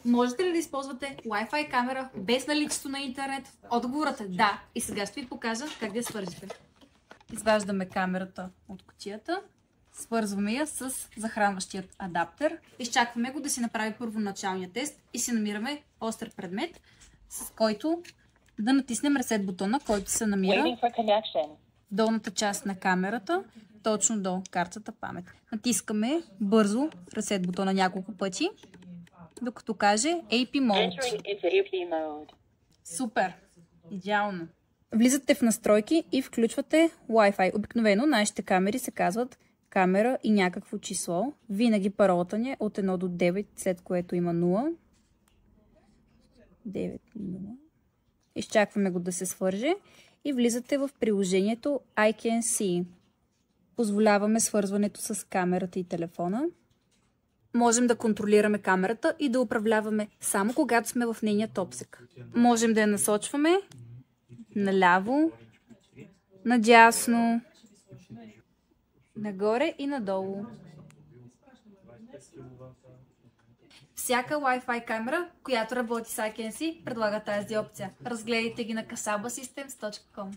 Можете ли да използвате Wi-Fi камера без наличието на интернет? Отговорът е да. И сега ще ви покажа как да я свържете. Изваждаме камерата от кутията, свързваме я с захранващият адаптер, изчакваме го да си направи първоначалния тест и си намираме остър предмет, с който да натиснем ресет бутона, който се намира в долната част на камерата, точно до картата памет. Натискаме бързо ресет бутона няколко пъти, докато каже AP Mode. Супер! Идеално! Влизате в настройки и включвате Wi-Fi. Обикновено нашите камери се казват камера и някакво число. Винаги паролата ни е от 1 до 9, след което има 0. 9, 0. Изчакваме го да се свърже и влизате в приложението I Can See. Позволяваме свързването с камерата и телефона. Можем да контролираме камерата и да управляваме само когато сме в нейният обсек. Можем да я насочваме наляво, надясно, нагоре и надолу. Всяка Wi-Fi камера, която работи с I Can See, предлага тази опция. Разгледайте ги на kasabasystems.com.